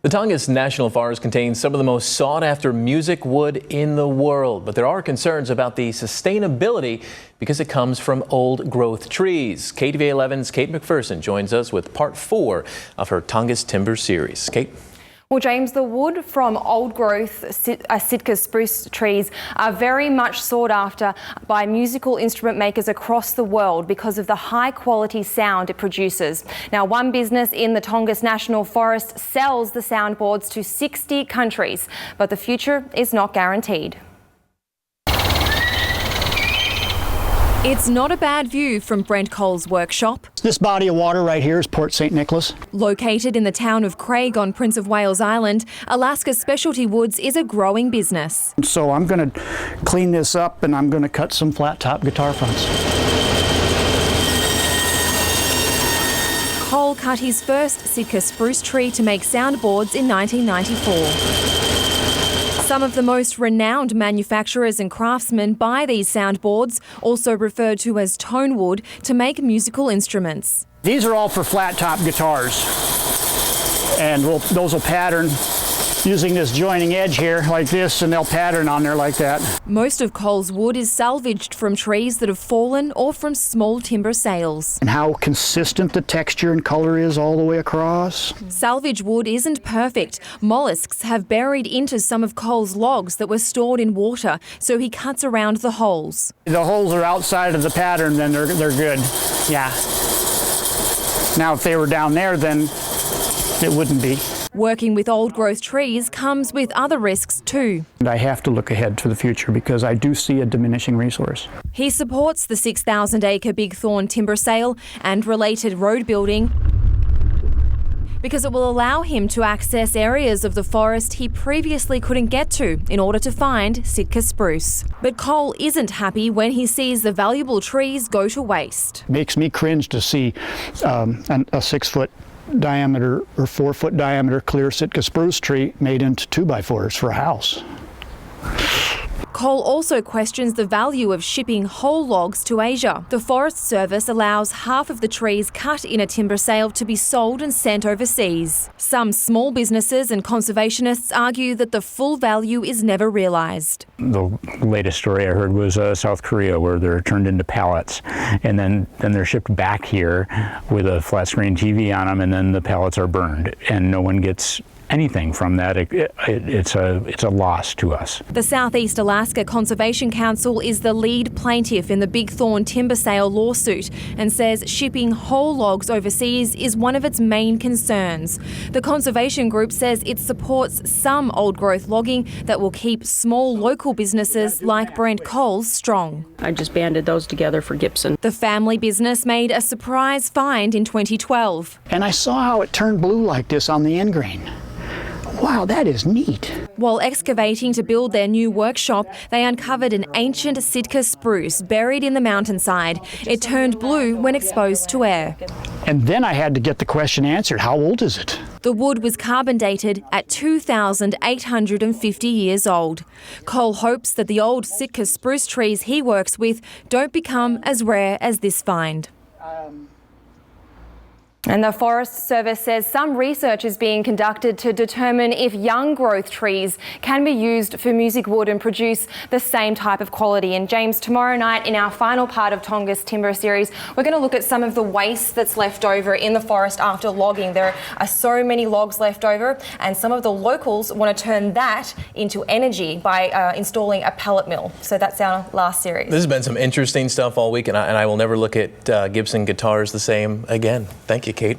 The Tongass National Forest contains some of the most sought-after music wood in the world, but there are concerns about the sustainability because it comes from old-growth trees. KTVA 11's Kate McPherson joins us with part 4 of her Tongass Timber series. Kate? Well, James, the wood from old-growth Sitka spruce trees are very much sought after by musical instrument makers across the world because of the high-quality sound it produces. Now, one business in the Tongass National Forest sells the soundboards to 60 countries, but the future is not guaranteed. It's not a bad view from Brent Cole's workshop. This body of water right here is Port St. Nicholas. Located in the town of Craig on Prince of Wales Island, Alaska Specialty Woods is a growing business. So I'm going to clean this up and I'm going to cut some flat top guitar fronts. Cole cut his first Sitka spruce tree to make soundboards in 1994. Some of the most renowned manufacturers and craftsmen buy these soundboards, also referred to as tone wood, to make musical instruments. These are all for flat top guitars, and those will pattern using this joining edge here like this, and they'll pattern on there like that. Most of Cole's wood is salvaged from trees that have fallen or from small timber sales. And how consistent the texture and color is all the way across. Salvage wood isn't perfect. Mollusks have buried into some of Cole's logs that were stored in water, so he cuts around the holes. The holes are outside of the pattern, then they're good. Yeah. Now if they were down there, then it wouldn't be. Working with old-growth trees comes with other risks too. And I have to look ahead to the future because I do see a diminishing resource. He supports the 6,000-acre Big Thorn timber sale and related road building because it will allow him to access areas of the forest he previously couldn't get to in order to find Sitka spruce. But Cole isn't happy when he sees the valuable trees go to waste. It makes me cringe to see a 6-foot diameter or 4-foot diameter clear Sitka spruce tree made into 2x4s for a house. Cole also questions the value of shipping whole logs to Asia. The Forest Service allows half of the trees cut in a timber sale to be sold and sent overseas. Some small businesses and conservationists argue that the full value is never realised. The latest story I heard was South Korea, where they're turned into pallets and then they're shipped back here with a flat screen TV on them, and then the pallets are burned and no one gets anything from that. It's a loss to us. The Southeast Alaska Conservation Council is the lead plaintiff in the Big Thorn timber sale lawsuit and says shipping whole logs overseas is one of its main concerns. The conservation group says it supports some old-growth logging that will keep small local businesses like Brent Cole strong. I just banded those together for Gibson. The family business made a surprise find in 2012. And I saw how it turned blue like this on the end grain. Wow, that is neat. While excavating to build their new workshop, they uncovered an ancient Sitka spruce buried in the mountainside. It turned blue when exposed to air. And then I had to get the question answered, how old is it? The wood was carbon dated at 2,850 years old. Cole hopes that the old Sitka spruce trees he works with don't become as rare as this find. And the Forest Service says some research is being conducted to determine if young growth trees can be used for music wood and produce the same type of quality. And James, tomorrow night in our final part of Tongass Timber series, we're going to look at some of the waste that's left over in the forest after logging. There are so many logs left over, and some of the locals want to turn that into energy by installing a pellet mill. So that's our last series. This has been some interesting stuff all week, and I will never look at Gibson guitars the same again. Thank you, Kate.